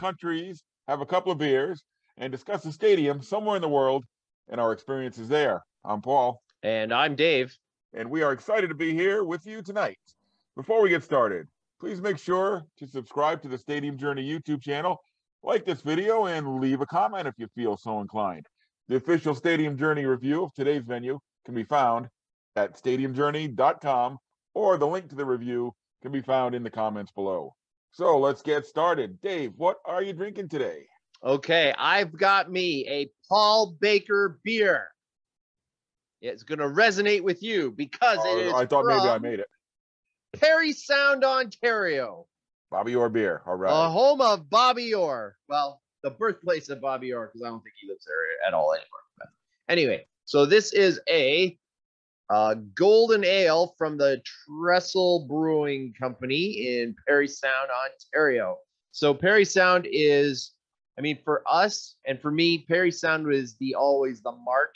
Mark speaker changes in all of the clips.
Speaker 1: countries, have a couple of beers, and discuss the stadium somewhere in the world and our experiences there. I'm Paul.
Speaker 2: And I'm Dave.
Speaker 1: And we are excited to be here with you tonight. Before we get started, please make sure to subscribe to the Stadium Journey YouTube channel, like this video, and leave a comment if you feel so inclined. The official Stadium Journey review of today's venue can be found at stadiumjourney.com, or the link to the review can be found in the comments below. So let's get started. Dave, what are you drinking today?
Speaker 2: Okay, I've got me a Paul Baker beer. It's going to resonate with you because it is
Speaker 1: I thought maybe I made it.
Speaker 2: Parry Sound, Ontario.
Speaker 1: Bobby Orr beer. All right.
Speaker 2: The home of Bobby Orr. Well, the birthplace of Bobby Orr, because I don't think he lives there at all anymore. But anyway, so this is a golden ale from the Trestle Brewing Company in Parry Sound, Ontario. So Parry Sound is, for us and for me, Parry Sound was always the mark.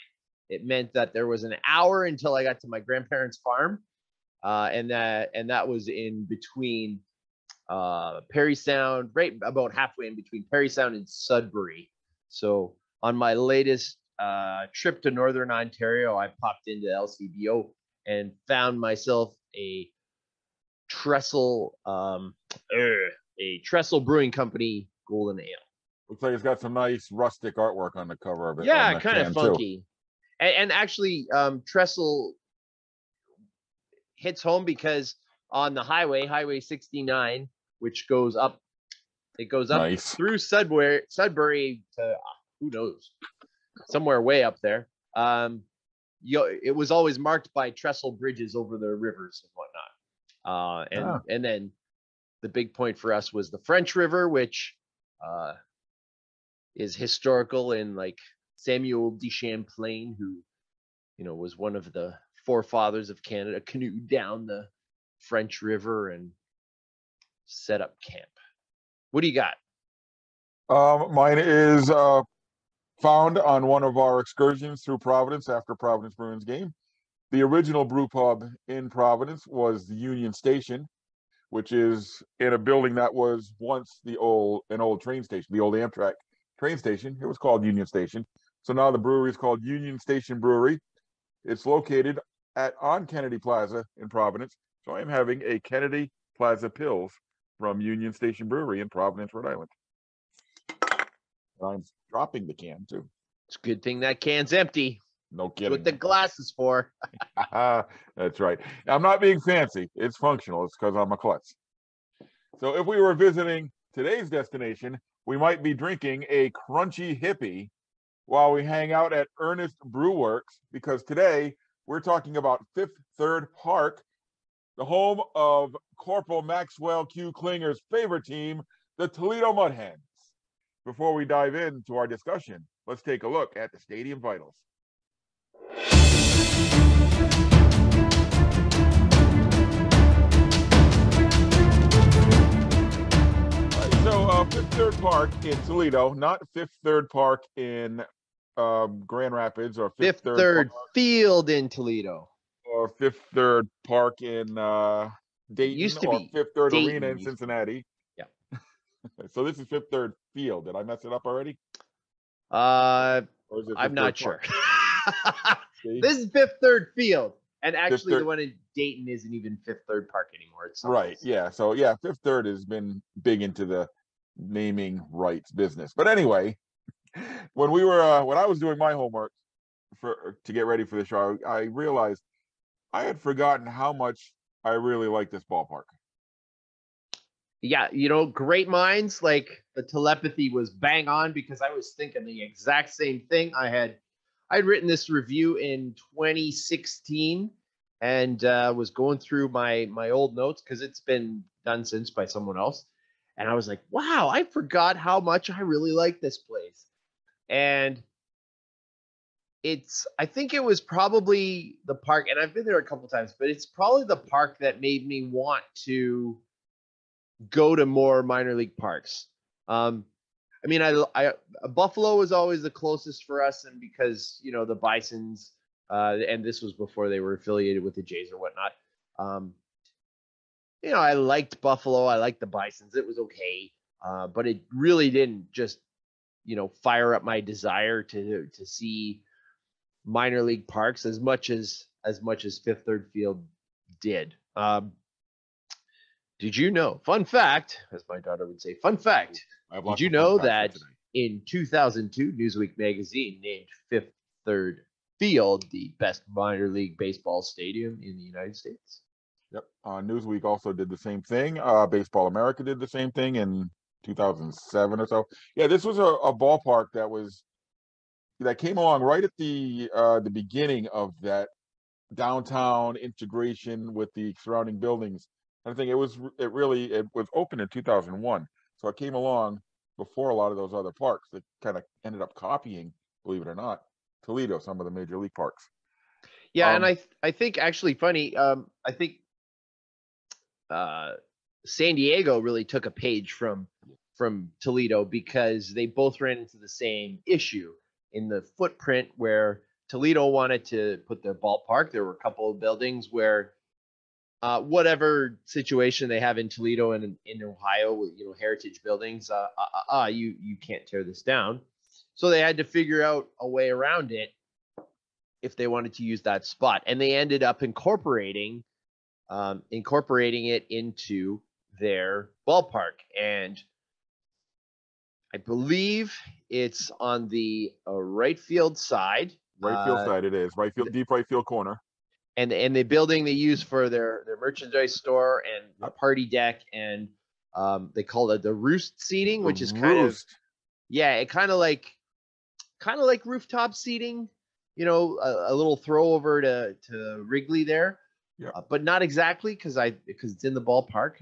Speaker 2: It meant that there was an hour until I got to my grandparents' farm, and that was in between Parry Sound, right about halfway in between Parry Sound and Sudbury. So on my latest trip to Northern Ontario, I popped into LCBO and found myself a Trestle Brewing Company golden ale.
Speaker 1: Looks like it's got some nice rustic artwork on the cover of it.
Speaker 2: Yeah, kind of funky. And actually, Trestle hits home because on the Highway 69, which goes up
Speaker 1: nice.
Speaker 2: through Sudbury to who knows, somewhere way up there. It was always marked by trestle bridges over the rivers and whatnot. And then the big point for us was the French River, which is historical, in like Samuel de Champlain, who was one of the forefathers of Canada, canoed down the French River and set up camp. What do you got?
Speaker 1: Mine is found on one of our excursions through Providence after Providence Bruins game. The original brew pub in Providence was the Union Station, which is in a building that was once an old train station, the old Amtrak train station. It was called Union Station. So now the brewery is called Union Station Brewery. It's located on Kennedy Plaza in Providence. So I am having a Kennedy Plaza Pils from Union Station Brewery in Providence, Rhode Island. I'm dropping the can too.
Speaker 2: It's a good thing that can's empty.
Speaker 1: No kidding.
Speaker 2: That's what the glass is for.
Speaker 1: That's right. I'm not being fancy. It's functional. It's because I'm a klutz. So if we were visiting today's destination, we might be drinking a crunchy hippie while we hang out at Ernest Brew Works, because today we're talking about Fifth Third Park, the home of Corporal Maxwell Q. Klinger's favorite team, the Toledo Mud Hens. Before we dive into our discussion, let's take a look at the stadium vitals. So Fifth Third Park in Toledo, not Fifth Third Park in Grand Rapids, or
Speaker 2: Fifth Third Field in Toledo,
Speaker 1: or Fifth Third Park in Dayton,
Speaker 2: used to
Speaker 1: or
Speaker 2: be
Speaker 1: Fifth Third
Speaker 2: Dayton
Speaker 1: Arena in Cincinnati.
Speaker 2: Yeah.
Speaker 1: So this is Fifth Third Field. Did I mess it up already?
Speaker 2: I'm not sure. This is Fifth Third Field, and actually the one in Dayton isn't even Fifth Third Park anymore. It's
Speaker 1: right. Else. Yeah. So yeah, Fifth Third has been big into the naming rights business. But anyway, when I was doing my homework to get ready for the show, I realized I had forgotten how much I really like this ballpark.
Speaker 2: Yeah, great minds. Like, the telepathy was bang on, because I was thinking the exact same thing. I'd written this review in 2016 and was going through my old notes, because it's been done since by someone else. And I was like, wow, I forgot how much I really like this place. And I think it was probably the park, and I've been there a couple times, but it's probably the park that made me want to go to more minor league parks. Buffalo was always the closest for us, and because the Bisons, and this was before they were affiliated with the Jays or whatnot. I liked Buffalo. I liked the Bisons. It was okay. but it really didn't just, fire up my desire to see minor league parks as much as Fifth Third Field did. Did you know? Fun fact, as my daughter would say, fun fact. Did you know that in 2002, Newsweek magazine named Fifth Third Field the best minor league baseball stadium in the United States?
Speaker 1: Yep. Newsweek also did the same thing. Baseball America did the same thing in 2007 or so. Yeah, this was a ballpark that came along right at the beginning of that downtown integration with the surrounding buildings. I think it was open in 2001, so it came along before a lot of those other parks that kind of ended up copying, believe it or not, Toledo, some of the major league parks.
Speaker 2: Yeah, and I think actually funny. I think San Diego really took a page from Toledo because they both ran into the same issue in the footprint where Toledo wanted to put their ballpark. There were a couple of buildings where whatever situation they have in Toledo and in Ohio with heritage buildings, you can't tear this down. So they had to figure out a way around it if they wanted to use that spot, and they ended up incorporating it into their ballpark. And I believe it's on the right field side.
Speaker 1: Right field side it is. Right field, deep right field corner.
Speaker 2: And the building they use for their merchandise store and a party deck, and they call it the roost seating, which is kind of like rooftop seating, a little throw over to Wrigley there.
Speaker 1: Yeah.
Speaker 2: But not exactly because it's in the ballpark.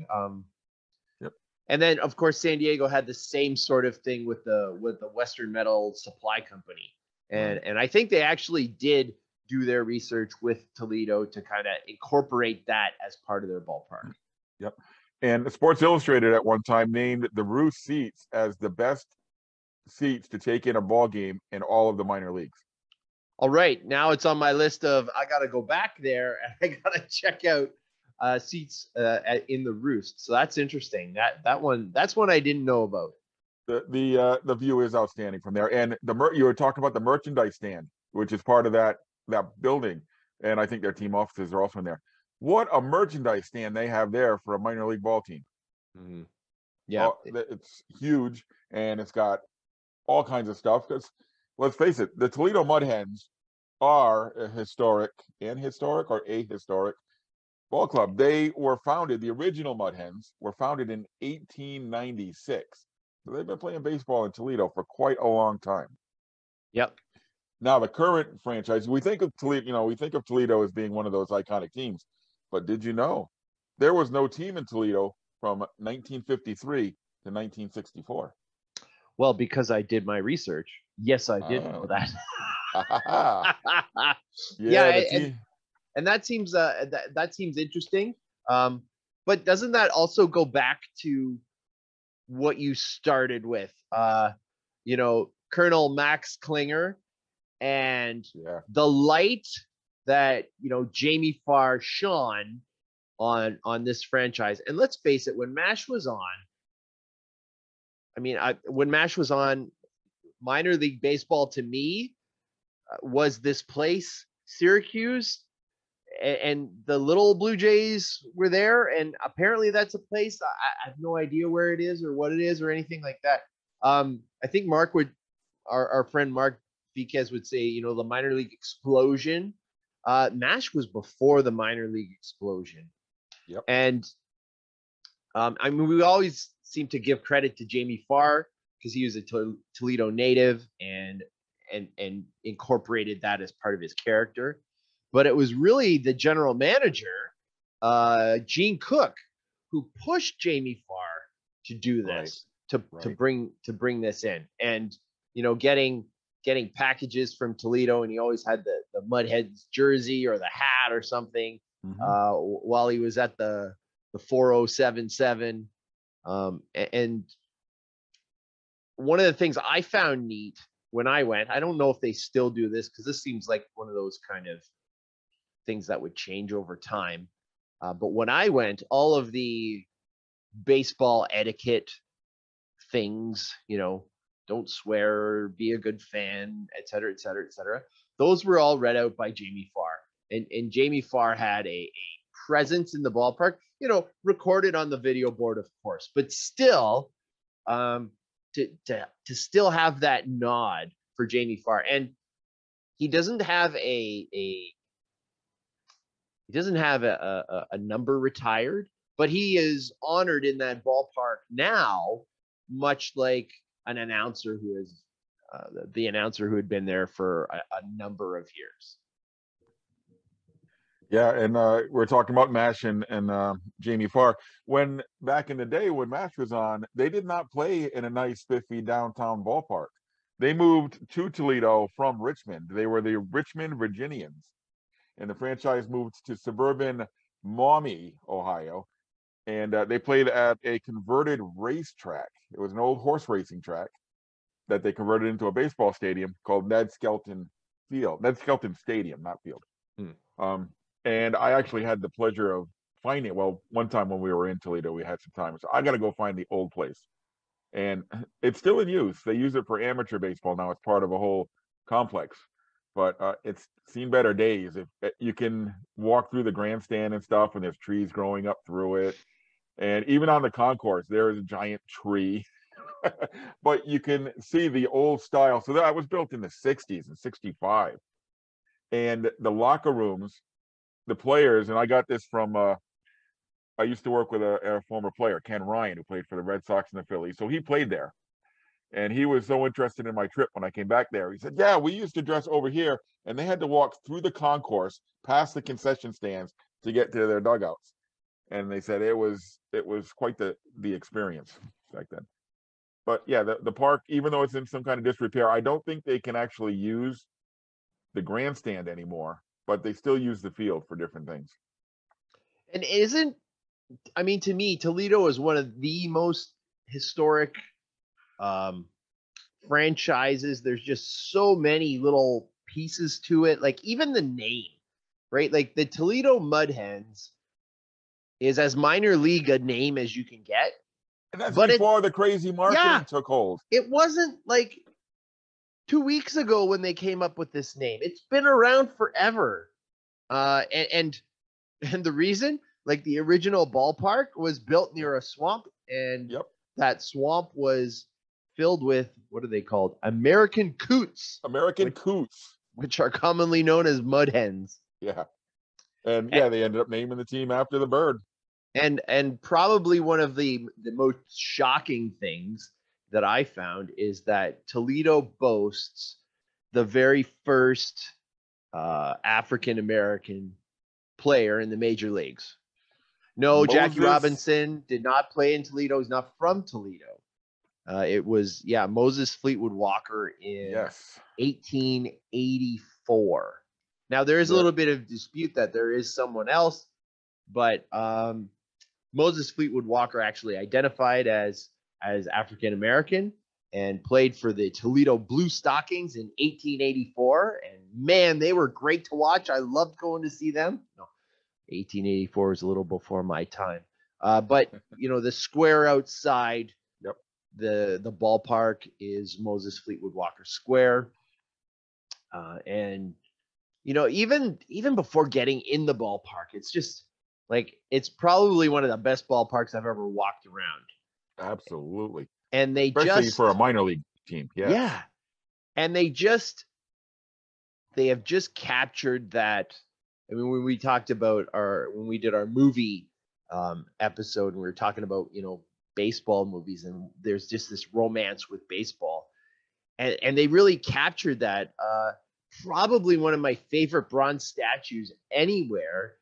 Speaker 1: Yep.
Speaker 2: And then of course San Diego had the same sort of thing with the Western Metal Supply Company, and I think they actually did do their research with Toledo to kind of incorporate that as part of their ballpark.
Speaker 1: Yep. And Sports Illustrated at one time named the roost seats as the best seats to take in a ball game in all of the minor leagues.
Speaker 2: All right, now it's on my list of I got to go back there and I got to check out seats in the roost. So that's interesting. That's one I didn't know about.
Speaker 1: The view is outstanding from there, and you were talking about the merchandise stand, which is part of that building, and I think their team offices are also in there. What a merchandise stand they have there for a minor league ball team.
Speaker 2: Mm-hmm. Yeah,
Speaker 1: it's huge, and it's got all kinds of stuff. Because let's face it, the Toledo Mud Hens are a historic ball club. They were founded, the original Mud Hens were founded in 1896. So they've been playing baseball in Toledo for quite a long time.
Speaker 2: Yep.
Speaker 1: Now the current franchise, we think of Toledo as being one of those iconic teams, but did you know there was no team in Toledo from 1953 to 1964?
Speaker 2: Well, because I did my research. Yes, I did know that. And that seems that seems interesting. But doesn't that also go back to what you started with? Colonel Max Klinger and the light that Jamie Farr shone on this franchise. And let's face it, when MASH was on, minor league baseball to me was this place, Syracuse, and the little Blue Jays were there, and apparently that's a place I have no idea where it is or what it is or anything like that. I think our friend Mark Viquez would say, the minor league explosion. MASH was before the minor league explosion.
Speaker 1: Yep.
Speaker 2: And we always seem to give credit to Jamie Farr because he was a Toledo native and incorporated that as part of his character. But it was really the general manager, Gene Cook, who pushed Jamie Farr to do this, to bring this in, and getting packages from Toledo, and he always had the Mudheads jersey or the hat or something while he was at the 4077. And one of the things I found neat when I went, I don't know if they still do this because this seems like one of those kind of things that would change over time. But when I went, all of the baseball etiquette things, don't swear, be a good fan, et cetera, et cetera, et cetera. Those were all read out by Jamie Farr. And Jamie Farr had a presence in the ballpark, recorded on the video board, of course, but still, to still have that nod for Jamie Farr. And he doesn't have a number retired, but he is honored in that ballpark now, much like an announcer who is the announcer who had been there for a number of years.
Speaker 1: Yeah, and we're talking about Mash and Jamie Farr. When back in the day when Mash was on, they did not play in a nice, spiffy downtown ballpark. They moved to Toledo from Richmond. They were the Richmond Virginians, and the franchise moved to suburban Maumee, Ohio, and they played at a converted racetrack. It was an old horse racing track that they converted into a baseball stadium called Ned Skelton Stadium, not field. And I actually had the pleasure of finding it. Well, one time when we were in Toledo, we had some time, so I got to go find the old place. And it's still in use. They use it for amateur baseball now. It's part of a whole complex, but it's seen better days. If you can walk through the grandstand and stuff, and there's trees growing up through it, and even on the concourse, there is a giant tree. But you can see the old style. So that was built in the 60s and 65. And the locker rooms, the players, and I got this from, I used to work with a former player, Ken Ryan, who played for the Red Sox and the Phillies. So he played there. And he was so interested in my trip when I came back there. He said, yeah, we used to dress over here. And they had to walk through the concourse, past the concession stands to get to their dugouts. And they said it was quite the experience back then. But yeah, the park, even though it's in some kind of disrepair, I don't think they can actually use the grandstand anymore, but they still use the field for different things.
Speaker 2: And to me, Toledo is one of the most historic franchises. There's just so many little pieces to it. Like even the name, right? Like the Toledo Mud Hens is as minor league a name as you can get.
Speaker 1: And that's before the crazy marketing took hold.
Speaker 2: It wasn't like 2 weeks ago when they came up with this name. It's been around forever. And the reason, like the original ballpark was built near a swamp, and that swamp was filled with, what are they called? American coots.
Speaker 1: Coots.
Speaker 2: Which are commonly known as mud hens.
Speaker 1: Yeah. And they ended up naming the team after the bird.
Speaker 2: And probably one of the most shocking things that I found is that Toledo boasts the very first African-American player in the major leagues. No, Jackie Robinson did not play in Toledo. He's not from Toledo. It was, Moses Fleetwood Walker in 1884. Now, there is a little bit of dispute that there is someone else, but Moses Fleetwood Walker actually identified as African-American and played for the Toledo Blue Stockings in 1884. And man, they were great to watch. I loved going to see them. No, 1884 was a little before my time. But, the square outside the ballpark is Moses Fleetwood Walker Square. And, even before getting in the ballpark, it's just like, it's probably one of the best ballparks I've ever walked around.
Speaker 1: Absolutely.
Speaker 2: And
Speaker 1: especially for a minor league team.
Speaker 2: Yeah. And they have just captured that. I mean, when we talked about when we did our movie episode, and we were talking about, baseball movies, and there's just this romance with baseball. And they really captured that. Probably one of my favorite bronze statues anywhere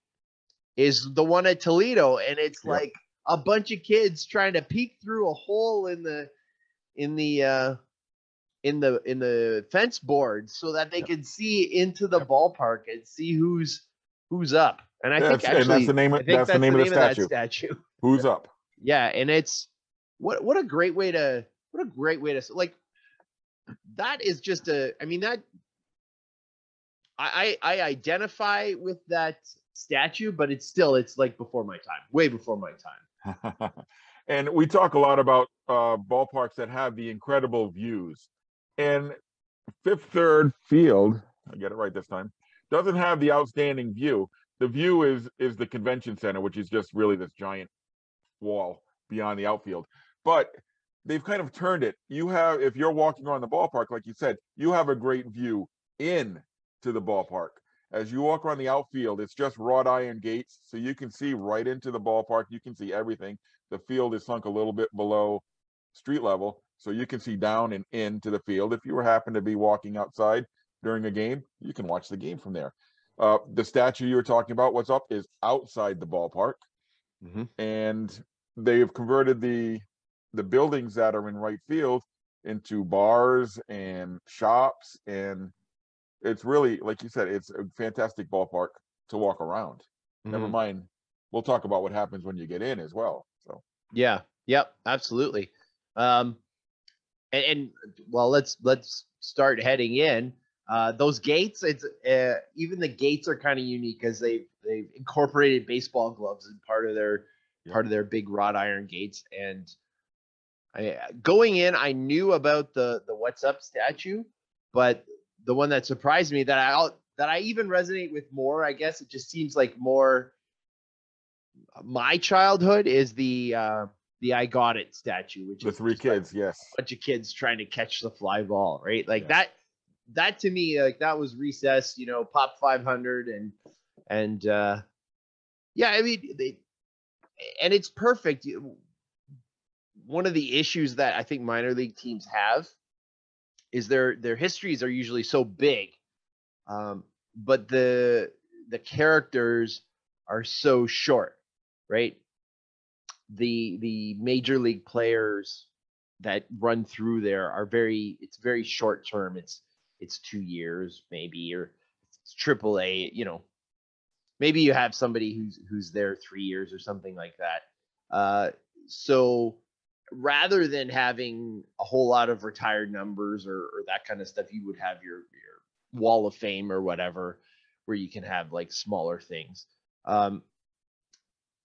Speaker 2: is the one at Toledo. And it's like a bunch of kids trying to peek through a hole in the fence board so that they can see into the ballpark and see who's up. And I think actually
Speaker 1: that's the name of that statue. Who's up?
Speaker 2: Yeah, and it's what a great way to like, that is just I identify with that statue, but it's like before my time, way before my time.
Speaker 1: And we talk a lot about ballparks that have the incredible views. And Fifth Third Field, I get it right this time, doesn't have the outstanding view. The view is the convention center, which is just really this giant wall beyond the outfield. But they've kind of turned it. You have, if you're walking around the ballpark, like you said, you have a great view in to the ballpark. As you walk around the outfield, it's just wrought iron gates, so you can see right into the ballpark. You can see everything. The field is sunk a little bit below street level, so you can see down and into the field. If you happen to be walking outside during a game, you can watch the game from there. The statue you were talking about, what's up, is outside the ballpark, and they've converted the buildings that are in right field into bars and shops, and it's really, like you said, it's a fantastic ballpark to walk around. Never mind, we'll talk about what happens when you get in as well. So
Speaker 2: yeah, yep, absolutely. And well, let's start heading in. Those gates, it's even the gates are kind of unique because they've incorporated baseball gloves in part of their big wrought iron gates. And going in, I knew about the What's Up statue, but the one that surprised me that I even resonate with more, I guess it just seems like more my childhood, is the I Got It statue, which
Speaker 1: the
Speaker 2: is
Speaker 1: three kids,
Speaker 2: like
Speaker 1: yes,
Speaker 2: a bunch of kids trying to catch the fly ball, right? Like
Speaker 1: yeah.
Speaker 2: that to me, like that was recess, pop 500 and yeah, I mean, and it's perfect. One of the issues that I think minor league teams have is their histories are usually so big, but the characters are so short, right? The major league players that run through there are it's very short term. It's 2 years maybe, or it's AAA. Maybe you have somebody who's there 3 years or something like that. So rather than having a whole lot of retired numbers or that kind of stuff, you would have your wall of fame or whatever, where you can have like smaller things.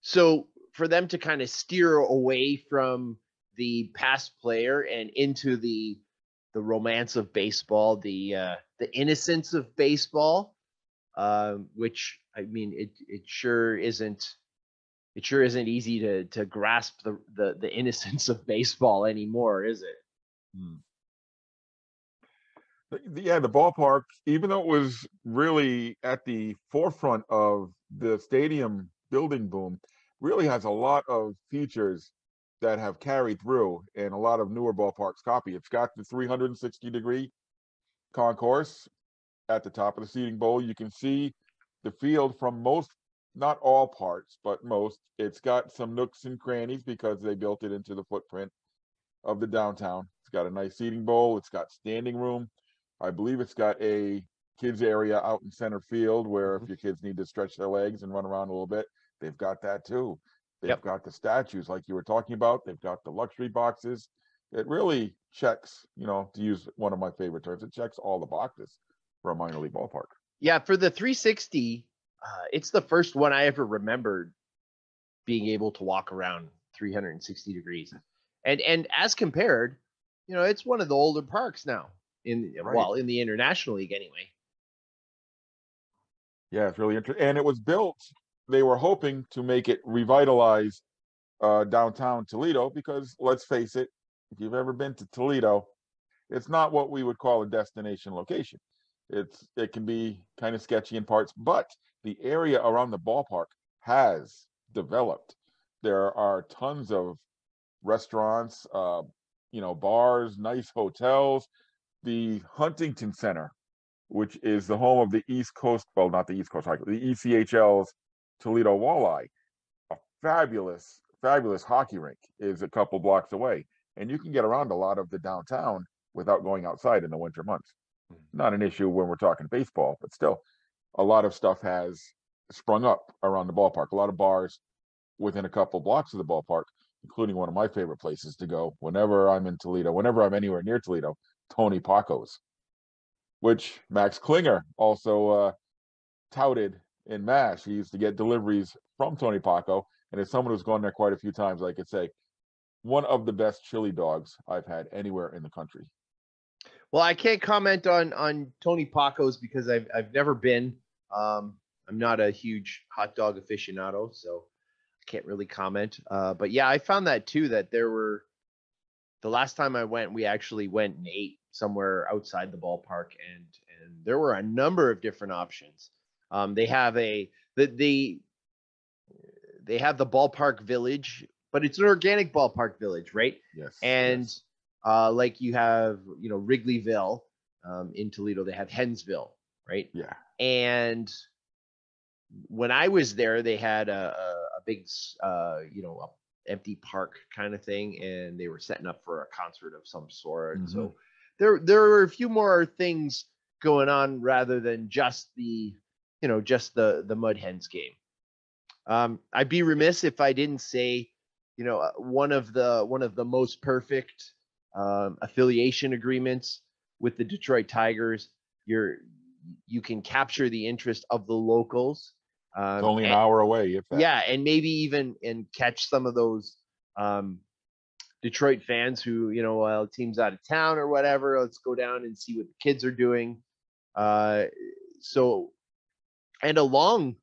Speaker 2: So for them to kind of steer away from the past player and into the romance of baseball, the innocence of baseball, which, I mean, it sure isn't easy to grasp the innocence of baseball anymore, is it?
Speaker 1: Yeah, the ballpark, even though it was really at the forefront of the stadium building boom, really has a lot of features that have carried through, and a lot of newer ballparks copy. It's got the 360-degree concourse at the top of the seating bowl. You can see the field from most, not all parts, but most. It's got some nooks and crannies because they built it into the footprint of the downtown. It's got a nice seating bowl. It's got standing room. I believe it's got a kids area out in center field where if your kids need to stretch their legs and run around a little bit, they've got that too. They've got the statues like you were talking about. They've got the luxury boxes. It really checks, to use one of my favorite terms, it checks all the boxes for a minor league ballpark.
Speaker 2: Yeah, for the 360, it's the first one I ever remembered being able to walk around 360 degrees. And as compared, it's one of the older parks now in the International League anyway.
Speaker 1: Yeah, it's really interesting. And it was built, they were hoping to make it revitalize downtown Toledo, because let's face it, if you've ever been to Toledo, it's not what we would call a destination location. It can be kind of sketchy in parts, but the area around the ballpark has developed. There are tons of restaurants, bars, nice hotels. The Huntington Center, which is the home of the East Coast, well, not the East Coast, the ECHL's Toledo Walleye, a fabulous, fabulous hockey rink, is a couple blocks away. And you can get around a lot of the downtown without going outside in the winter months. Not an issue when we're talking baseball, but still, a lot of stuff has sprung up around the ballpark. A lot of bars within a couple blocks of the ballpark, including one of my favorite places to go whenever I'm in Toledo, whenever I'm anywhere near Toledo, Tony Paco's, which Max Klinger also touted in MASH. He used to get deliveries from Tony Paco, and as someone who's gone there quite a few times, I could say one of the best chili dogs I've had anywhere in the country.
Speaker 2: Well, I can't comment on Tony Paco's because I've never been. I'm not a huge hot dog aficionado, so I can't really comment. But yeah, I found that too, that there were, the last time I went, we actually went and ate somewhere outside the ballpark, and there were a number of different options. They have they have the ballpark village, but it's an organic ballpark village, right?
Speaker 1: Yes.
Speaker 2: And
Speaker 1: yes.
Speaker 2: like you have, Wrigleyville in Toledo, they have Hensville, right?
Speaker 1: Yeah.
Speaker 2: And when I was there, they had a big, empty park kind of thing, and they were setting up for a concert of some sort.
Speaker 1: Mhm.
Speaker 2: So there were a few more things going on rather than just the Mud Hens game. I'd be remiss if I didn't say, one of the most perfect affiliation agreements with the Detroit Tigers. You can capture the interest of the locals.
Speaker 1: It's only an hour away, if that.
Speaker 2: Yeah, and maybe even catch some of those Detroit fans who, well, team's out of town or whatever. Let's go down and see what the kids are doing. So, and a long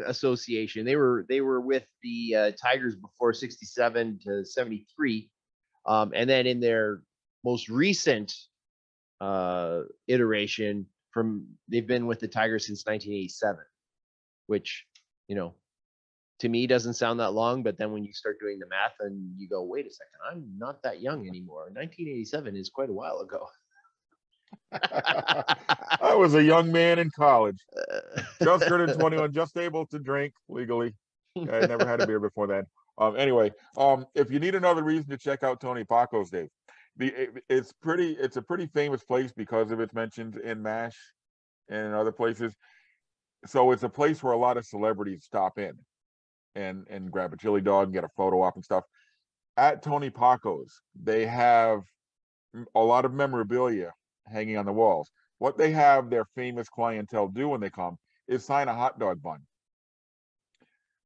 Speaker 2: association. They were with the Tigers before 67 to 73, and then in their most recent iteration, they've been with the Tigers since 1987, which, to me doesn't sound that long, but then when you start doing the math and you go, wait a second, I'm not that young anymore. 1987 is quite a while ago.
Speaker 1: I was a young man in college, just turned 21, just able to drink legally. I never had a beer before then. Anyway, if you need another reason to check out Tony Paco's, Dave, it's a pretty famous place because of it's mentioned in MASH and other places. So it's a place where a lot of celebrities stop in and grab a chili dog and get a photo op and stuff. At Tony Paco's, they have a lot of memorabilia hanging on the walls. What they have their famous clientele do when they come is sign a hot dog bun.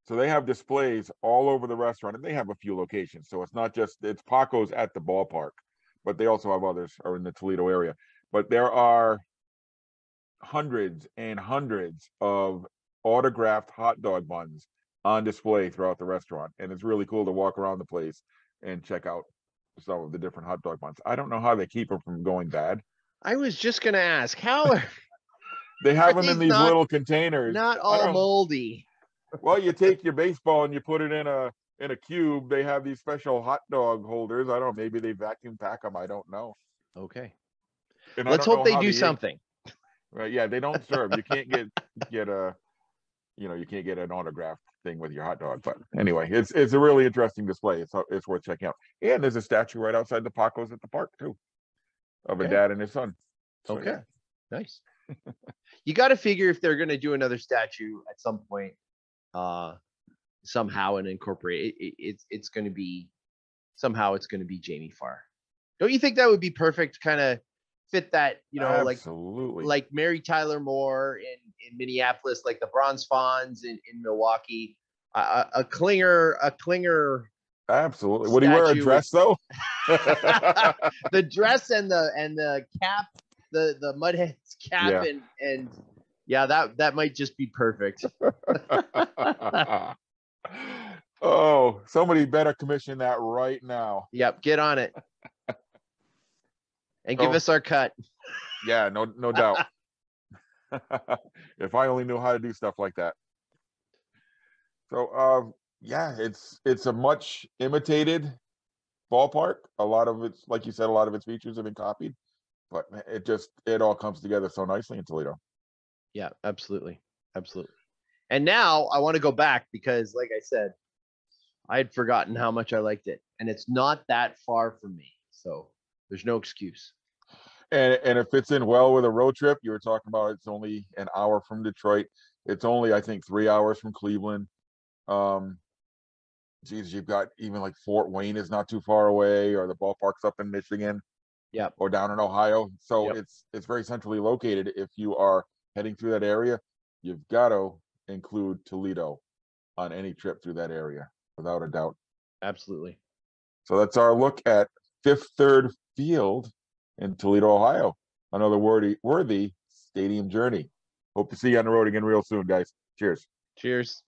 Speaker 1: So they have displays all over the restaurant, and they have a few locations. So it's not just, it's Paco's at the ballpark, but they also have others are in the Toledo area. But there are hundreds and hundreds of autographed hot dog buns on display throughout the restaurant. And it's really cool to walk around the place and check out some of the different hot dog buns. I don't know how they keep them from going bad.
Speaker 2: I was just going to ask, how
Speaker 1: they have them in these little containers.
Speaker 2: Not all moldy.
Speaker 1: Well, you take your baseball and you put it in a cube. They have these special hot dog holders. I don't know, maybe they vacuum pack them. I don't know.
Speaker 2: Okay.
Speaker 1: And
Speaker 2: let's hope they do something.
Speaker 1: Right? Yeah, they don't serve. You can't get a, you can't get an autograph thing with your hot dog. But anyway, it's a really interesting display. It's worth checking out. And there's a statue right outside the Paco's at the park too, of a dad and his son.
Speaker 2: So, okay, yeah. Nice. You got to figure if they're going to do another statue at some point, somehow, and incorporate it's going to be Jamie Farr. Don't you think that would be perfect? Kind of fit that,
Speaker 1: absolutely.
Speaker 2: like Mary Tyler Moore in Minneapolis, like the Bronze Fonz in Milwaukee, a Klinger.
Speaker 1: Absolutely. Would he wear a dress though?
Speaker 2: The dress and the cap, the Mud Hens cap, yeah. and yeah, that might just be perfect.
Speaker 1: Oh, somebody better commission that right now.
Speaker 2: Yep, get on it. And give us our cut.
Speaker 1: Yeah, no doubt. If I only knew how to do stuff like that. So yeah, it's a much imitated ballpark. A lot of it's, like you said, a lot of its features have been copied, but it all comes together so nicely in Toledo.
Speaker 2: Yeah, absolutely. And now I want to go back because, like I said, I had forgotten how much I liked it, and it's not that far from me, so there's no excuse.
Speaker 1: And it fits in well with a road trip. You were talking about it's only an hour from Detroit. It's only, I think, 3 hours from Cleveland. You've got even like Fort Wayne is not too far away, or the ballpark's up in Michigan, or down in Ohio. So it's very centrally located. If you are heading through that area, you've got to include Toledo on any trip through that area, without a doubt.
Speaker 2: Absolutely.
Speaker 1: So that's our look at Fifth Third Field in Toledo, Ohio. Another worthy stadium journey. Hope to see you on the road again real soon, guys. Cheers.
Speaker 2: Cheers.